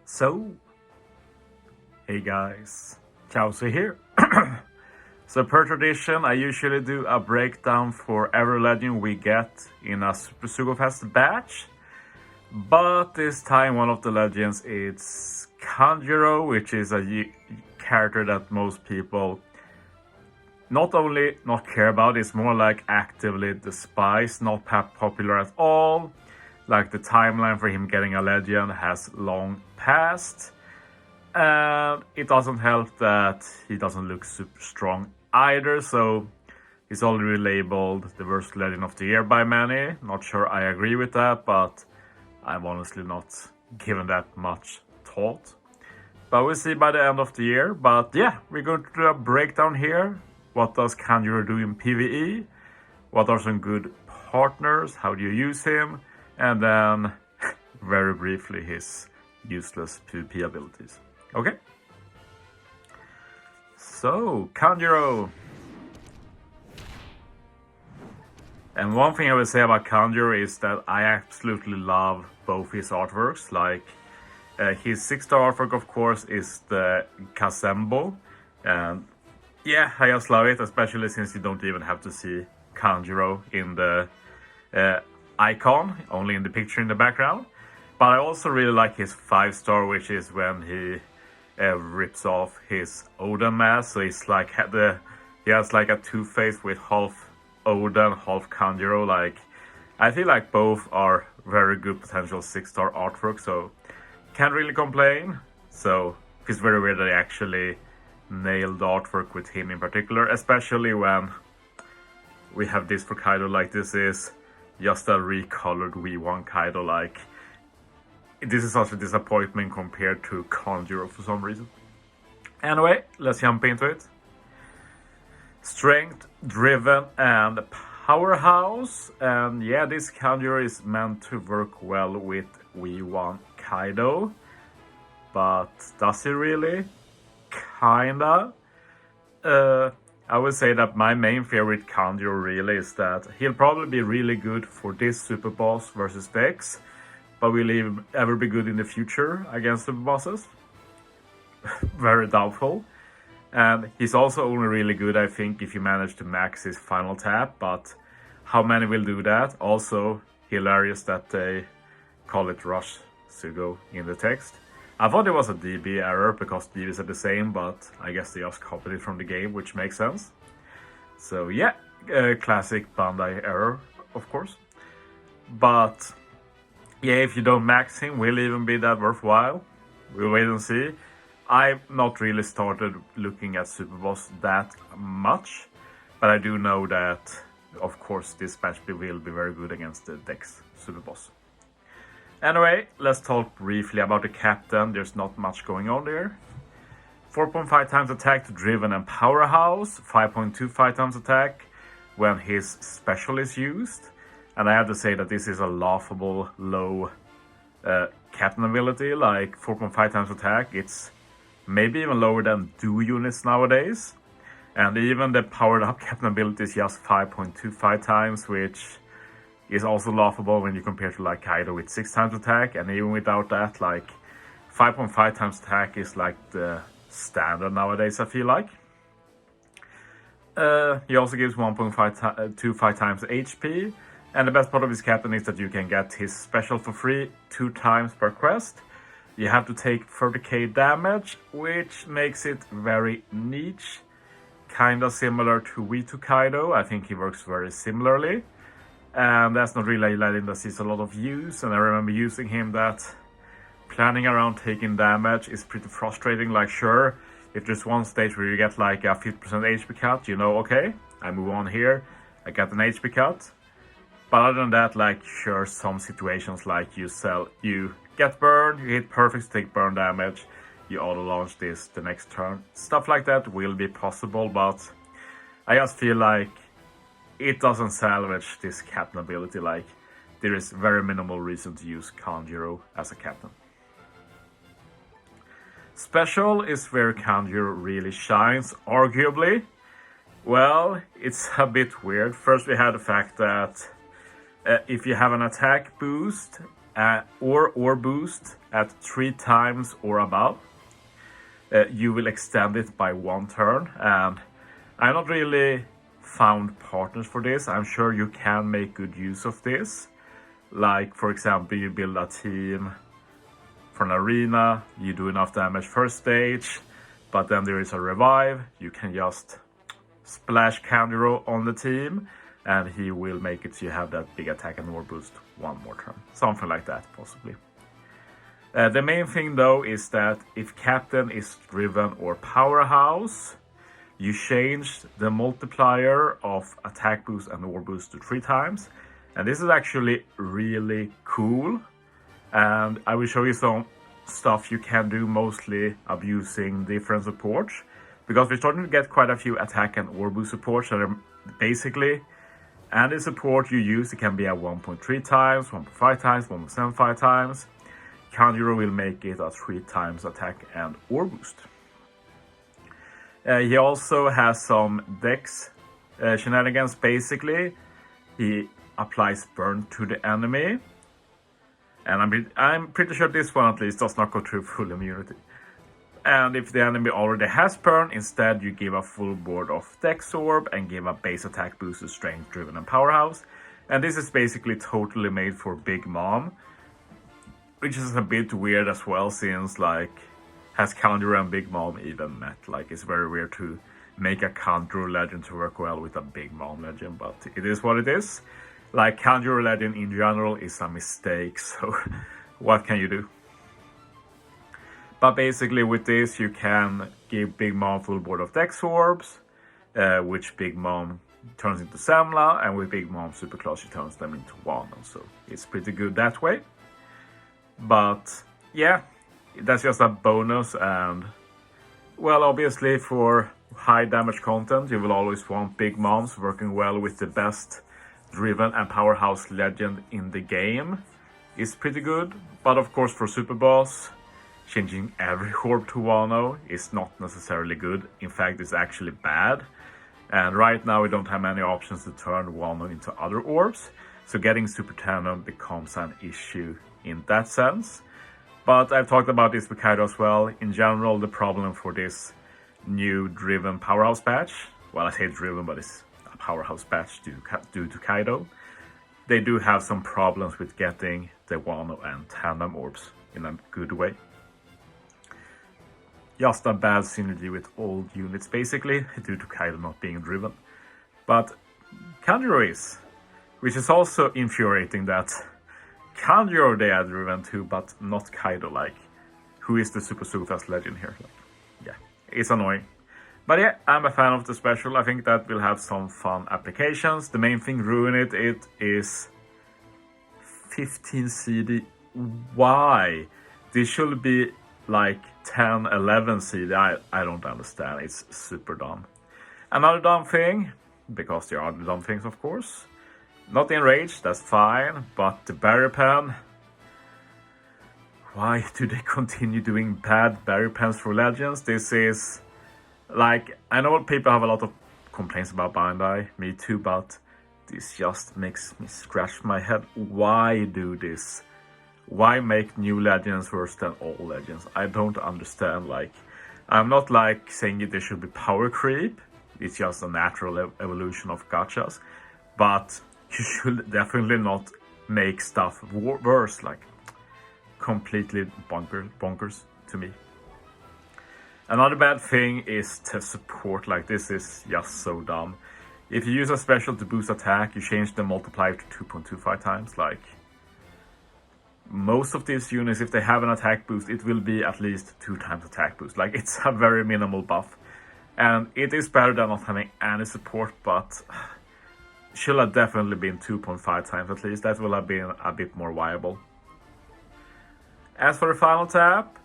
So, hey guys, Chauzu here. So per tradition, I usually do a breakdown for every legend we get in a Super Sugofest batch. But this time one of the legends is KANJURO, which is a character that most people not only not care about, it's more like actively despise, not popular at all. Like the timeline for him getting a legend has long passed. And it doesn't help that he doesn't look super strong either, so he's already labeled the worst legend of the year by many. Not sure I agree with that, but I'm honestly not given that much thought. But we'll see by the end of the year. But yeah, we're going to do a breakdown here. What does KANJURO do in PVE? What are some good partners? How do you use him? And then, very briefly, his useless PvP abilities. Okay? So, KANJURO. And one thing I will say about KANJURO is that I absolutely love both his artworks. Like, his 6-star artwork, of course, is the Kazembo. And yeah, I just love it, especially since you don't even have to see KANJURO in the icon, only in the picture in the background. But I also really like his 5-star, which is when he rips off his Odin mask. So he's like he has like a two-face with half Odin, half KANJURO. Like, I feel like both are very good potential 6-star artwork, so can't really complain. So it's very weird that they actually nailed the artwork with him in particular, especially when we have this for Kaido. Like, this is just a recolored V1 Kaido. Like, this is such a disappointment compared to KANJURO for some reason. Anyway, let's jump into it. Strength, driven, and powerhouse. And yeah, this KANJURO is meant to work well with V1 Kaido. But does he really? Kinda. I would say that my main fear with KANJURO really is that he'll probably be really good for this super boss versus Dex, but will he ever be good in the future against super bosses? Very doubtful. And he's also only really good, I think, if you manage to max his final tap, but how many will do that? Also, hilarious that they call it Rush Sugo in the text. I thought it was a DB error because DBs are the same, but I guess they just copied it from the game, which makes sense. So yeah, classic Bandai error, of course. But yeah, if you don't max him, will it even be that worthwhile? We'll wait and see. I've not really started looking at Super Boss that much, but I do know that, of course, this match will be very good against the Dex Super Boss. Anyway, let's talk briefly about the captain. There's not much going on there. 4.5 times attack to driven and powerhouse. 5.25 times attack when his special is used. And I have to say that this is a laughable low captain ability. Like 4.5 times attack, it's maybe even lower than duo units nowadays. And even the powered up captain ability is just 5.25 times, which is also laughable when you compare to like Kaido with 6 times attack. And even without that, like 5.5 times attack is like the standard nowadays, I feel like. He also gives 1.25 times HP. And the best part of his captain is that you can get his special for free 2 times per quest. You have to take 30k damage, which makes it very niche. Kinda similar to V2 Kaido. I think he works very similarly. And that's not really a legend that sees a lot of use. And I remember using him that planning around taking damage is pretty frustrating. Like, sure, if there's one stage where you get like a 50% HP cut, you know, okay, I move on here, I get an HP cut. But other than that, like, sure, some situations like you get burned, you hit perfect to take burn damage, you auto launch this the next turn. Stuff like that will be possible, but I just feel like it doesn't salvage this captain ability. Like, there is very minimal reason to use KANJURO as a captain. Special is where KANJURO really shines, arguably. Well, it's a bit weird. First we had the fact that if you have an attack boost or boost at 3 times or above, you will extend it by 1 turn. And I not really found partners for this. I'm sure you can make good use of this. Like, for example, you build a team for an arena, you do enough damage first stage, but then there is a revive. You can just splash KANJURO on the team, and he will make it so you have that big attack and war boost 1 more turn. Something like that, possibly. The main thing though is that if captain is driven or powerhouse, you change the multiplier of attack boost and war boost to 3 times. And this is actually really cool. And I will show you some stuff you can do, mostly abusing different supports. Because we're starting to get quite a few attack and war boost supports that are basically any support you use. It can be at 1.3 times, 1.5 times, 1.75 times. KANJURO will make it a 3 times attack and war boost. He also has some dex shenanigans. Basically, he applies burn to the enemy, and I'm pretty sure this one at least does not go through full immunity. And if the enemy already has burn, instead you give a full board of dex orb and give a base attack boost to strength, driven, and powerhouse. And this is basically totally made for Big Mom, which is a bit weird as well, since like, has KANJURO and Big Mom even met? Like, it's very weird to make a KANJURO legend to work well with a Big Mom legend, but it is what it is. Like, KANJURO legend in general is a mistake, so what can you do? But basically with this you can give Big Mom full board of dex orbs, which Big Mom turns into Semla, and with Big Mom superclass she turns them into Wano, so it's pretty good that way. But yeah, that's just a bonus, and well, obviously for high damage content you will always want Big Moms working well with the best driven and powerhouse legend in the game. Is pretty good, but of course for super boss, changing every orb to Wano is not necessarily good. In fact, it's actually bad. And right now we don't have many options to turn Wano into other orbs, so getting Super Tenon becomes an issue in that sense. But I've talked about this with Kaido as well. In general, the problem for this new driven powerhouse patch, well, I say driven, but it's a powerhouse patch due to Kaido. They do have some problems with getting the Wano and Tandem orbs in a good way. Just a bad synergy with old units, basically, due to Kaido not being driven. But KANJURO is, which is also infuriating that KANJURO they are driven too, but not Kaido. Like, who is the super fast legend here? Like, yeah, it's annoying. But yeah, I'm a fan of the special. I think that will have some fun applications. The main thing ruining it is 15 CD. Why? This should be like 10, 11 CD. I don't understand. It's super dumb. Another dumb thing, because there are dumb things of course. Not enraged, that's fine, but the barrier pen. Why do they continue doing bad barrier pens for legends? This is like, I know people have a lot of complaints about Bandai, me too, but this just makes me scratch my head. Why do this? Why make new legends worse than old legends? I don't understand. Like, I'm not like saying there should be power creep. It's just a natural evolution of gachas. But you should definitely not make stuff worse. Like, completely bonkers to me. Another bad thing is the support. Like, this is just so dumb. If you use a special to boost attack, you change the multiplier to 2.25 times. Like, most of these units, if they have an attack boost, it will be at least 2 times attack boost. Like, it's a very minimal buff. And it is better than not having any support, but should have definitely been 2.5 times at least. That will have been a bit more viable. As for the final tap,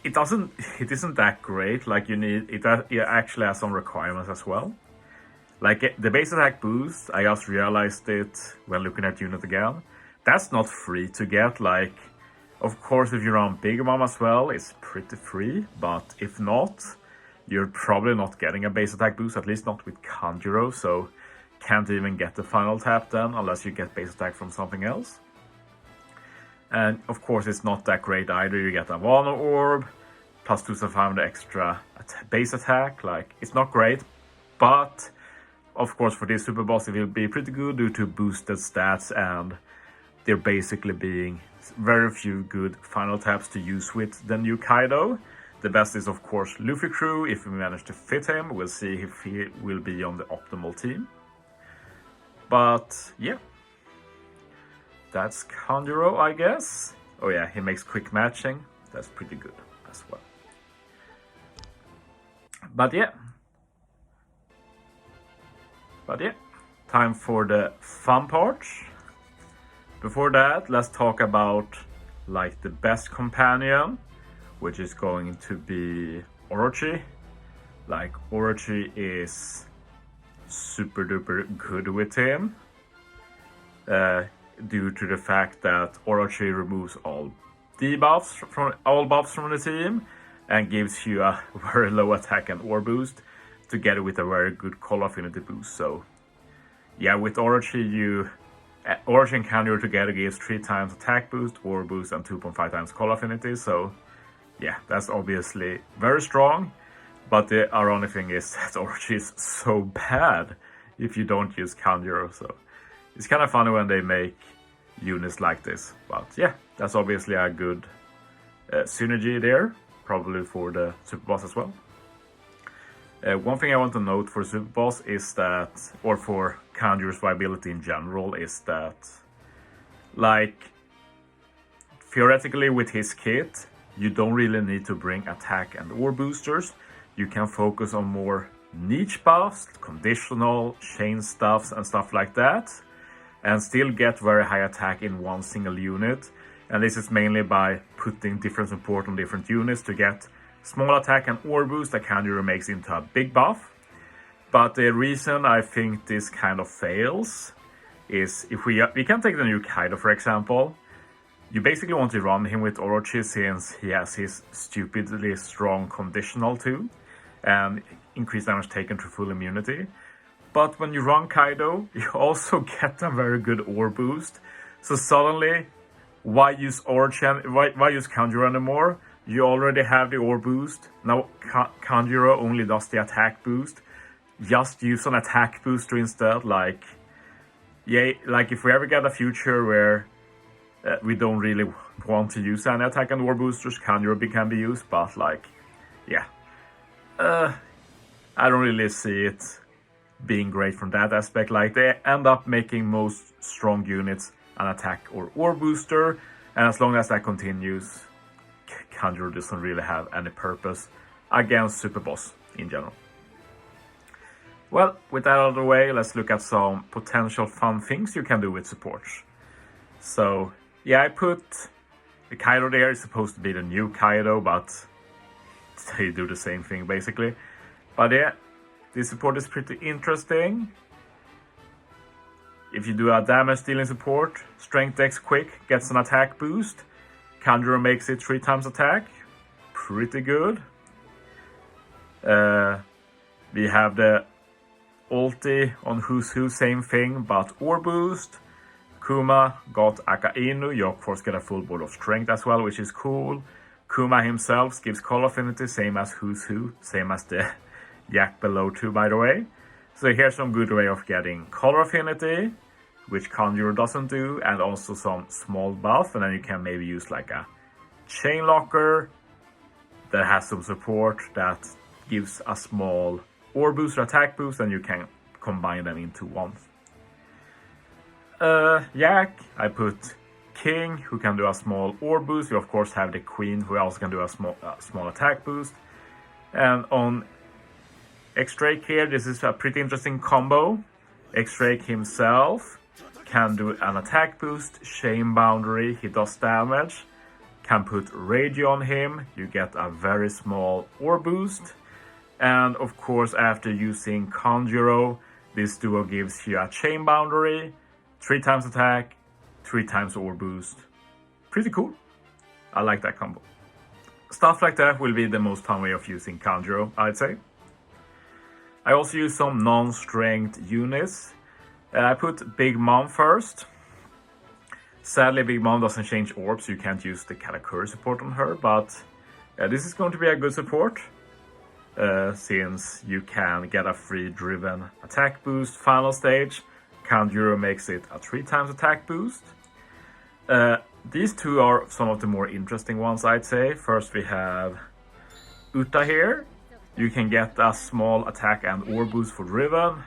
it isn't that great. Like, it actually has some requirements as well. Like, the base attack boost, I just realized it when looking at unit again. That's not free to get. Like, of course, if you run Big Mom as well, it's pretty free. But if not, you're probably not getting a base attack boost, at least not with KANJURO. So can't even get the final tap then, unless you get base attack from something else. And of course it's not that great either. You get a Vano Orb, plus 2,500 extra base attack. Like, it's not great, but of course for this super boss it will be pretty good due to boosted stats, and there basically being very few good final taps to use with the new Kaido. The best is of course Luffy Crew. If we manage to fit him, we'll see if he will be on the optimal team. But yeah, that's Kanjuro, I guess. Oh yeah, he makes quick matching. That's pretty good as well. But yeah, time for the fun part. Before that, let's talk about like the best companion, which is going to be Orochi. Like, Orochi is super duper good with him, due to the fact that Orochi removes all debuffs buffs from the team and gives you a very low attack and ore boost, together with a very good call affinity boost. So yeah, with Orochi Orochi and Kanjuro together gives 3 times attack boost, ore boost, and 2.5 times call affinity. So yeah, that's obviously very strong. But the ironic thing is that Orochi is so bad if you don't use Kanjuro. So it's kind of funny when they make units like this. But yeah, that's obviously a good synergy there, probably for the super boss as well. One thing I want to note for super boss is that, or for Kanjuro's viability in general, is that, like, theoretically with his kit, you don't really need to bring attack and ore boosters. You can focus on more niche buffs, conditional, chain stuffs and stuff like that, and still get very high attack in one single unit. And this is mainly by putting different support on different units to get small attack and ore boost that Kanjuro makes into a big buff. But the reason I think this kind of fails is, if we can take the new Kaido for example. You basically want to run him with Orochi since he has his stupidly strong conditional too, and increased damage taken to full immunity. But when you run Kaido, you also get a very good ore boost. So suddenly, why use Orochi? Why use Kanjuro anymore? You already have the ore boost. Now Kanjuro only does the attack boost. Just use an attack booster instead. Like, yeah, like if we ever get a future where we don't really want to use any attack and ore boosters, Kanjuro can be used. But like, yeah, I don't really see it being great from that aspect. Like, they end up making most strong units an attack or ore booster, and as long as that continues, Kanjuro doesn't really have any purpose against super boss in general. Well, with that out of the way, let's look at some potential fun things you can do with support. So yeah, I put the Kaido there. It's supposed to be the new Kaido, but they do the same thing basically. But yeah, this support is pretty interesting. If you do a damage dealing support, Strength Dex Quick gets an attack boost. Kanjuro makes it 3 times attack. Pretty good. We have the ulti on Who's Who, same thing, but ore boost. Kuma got Akainu. You of course get a full board of strength as well, which is cool. Kuma himself gives call affinity, same as Who's Who, same as the Yak below too, by the way. So here's some good way of getting color affinity, which Kanjuro doesn't do, and also some small buff. And then you can maybe use like a chain locker that has some support that gives a small ore boost or attack boost, and you can combine them into one. Yak, I put King, who can do a small ore boost. You of course have the Queen, who also can do a small attack boost. And on X-Drake here, this is a pretty interesting combo. X-Drake himself can do an attack boost, chain boundary, he does damage. Can put Rage on him, you get a very small ore boost. And of course, after using Kanjuro, this duo gives you a chain boundary, 3 times attack, 3 times ore boost. Pretty cool. I like that combo. Stuff like that will be the most fun way of using Kanjuro, I'd say. I also use some non-strength units. I put Big Mom first. Sadly, Big Mom doesn't change orbs, so you can't use the Katakuri support on her, but this is going to be a good support, since you can get a free driven attack boost final stage. Kanjuro makes it a 3x attack boost. These two are some of the more interesting ones, I'd say. First we have Uta here. You can get a small attack and orb boost for driven.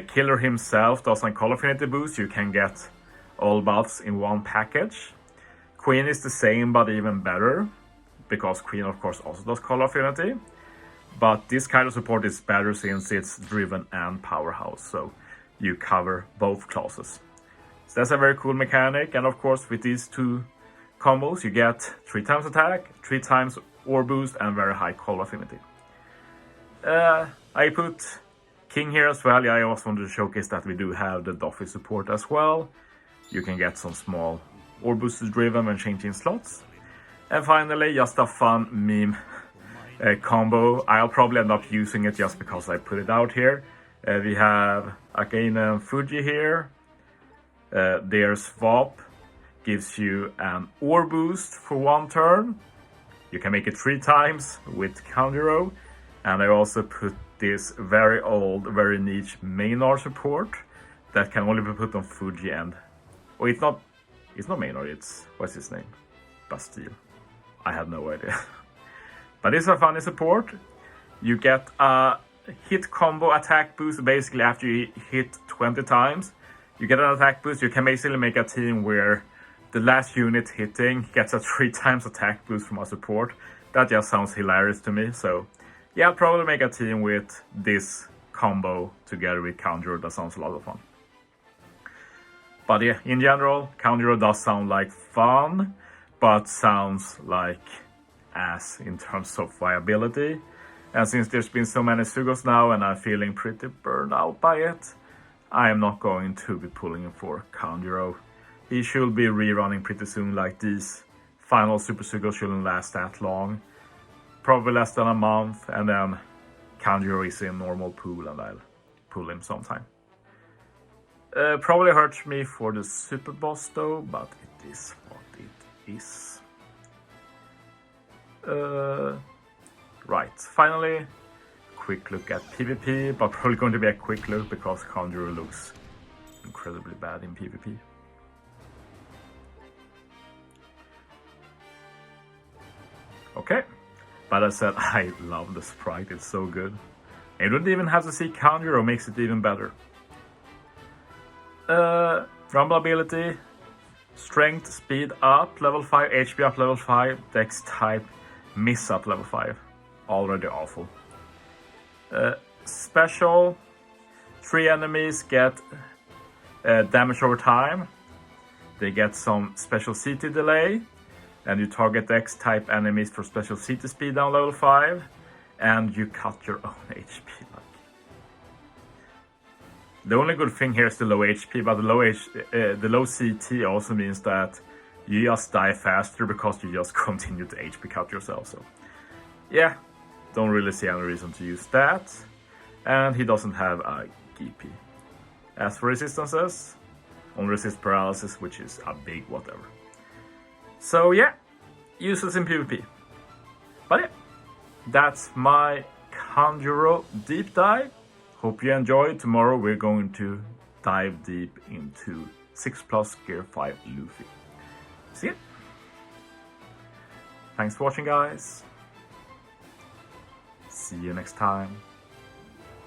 Killer himself does a color affinity boost. You can get all buffs in one package. Queen is the same but even better, because Queen of course also does color affinity. But this kind of support is better since it's driven and powerhouse, so you cover both classes. So that's a very cool mechanic, and of course with these two combos you get 3x attack, 3x orb boost and very high color affinity. I put King here as well. Yeah, I also wanted to showcase that we do have the Doffy support as well. You can get some small orb boosters driven when changing slots. And finally, just a fun meme combo. I'll probably end up using it just because I put it out here. We have Akaina and Fuji here. Their swap gives you an orb boost for 1 turn. You can make it 3x with Kanjuro. And I also put this very old, very niche Maynard support that can only be put on Fuji and... Oh, it's not Maynard, it's... What's his name? Bastille. I have no idea. But it's a funny support. You get a hit combo attack boost basically after you hit 20 times. You get an attack boost. You can basically make a team where the last unit hitting gets a 3x attack boost from a support. That just sounds hilarious to me. So yeah, I'll probably make a team with this combo together with Kanjuro. That sounds a lot of fun. But yeah, in general, Kanjuro does sound like fun, but sounds like ass in terms of viability. And since there's been so many Sugos now and I'm feeling pretty burned out by it, I am not going to be pulling him for Kanjuro. He should be rerunning pretty soon, like these final Super Sugos shouldn't last that long. Probably less than a month, and then Kanjuro is in normal pool and I'll pull him sometime. Probably hurts me for the super boss though, but it is what it is. Right, finally, quick look at PvP, but probably going to be a quick look because Kanjuro looks incredibly bad in PvP. Okay, but as I said, I love the sprite, it's so good. You don't even have to see Kanjuro, makes it even better. Rumble ability, strength, speed up level 5, HP up level 5, dex type, miss up level 5. Already awful. Special, 3 enemies get damage over time. They get some special CT delay, and you target X type enemies for special CT speed down level 5, and you cut your own HP. The only good thing here is the low HP, but the low CT also means that you just die faster because you just continue to HP cut yourself. So yeah, don't really see any reason to use that. And he doesn't have a GP. As for resistances, only resist paralysis, which is a big whatever. So yeah, useless in PvP. But yeah, that's my Kanjuro deep dive. Hope you enjoyed. Tomorrow we're going to dive deep into 6+ Gear 5 Luffy. See ya. Thanks for watching, guys. See you next time.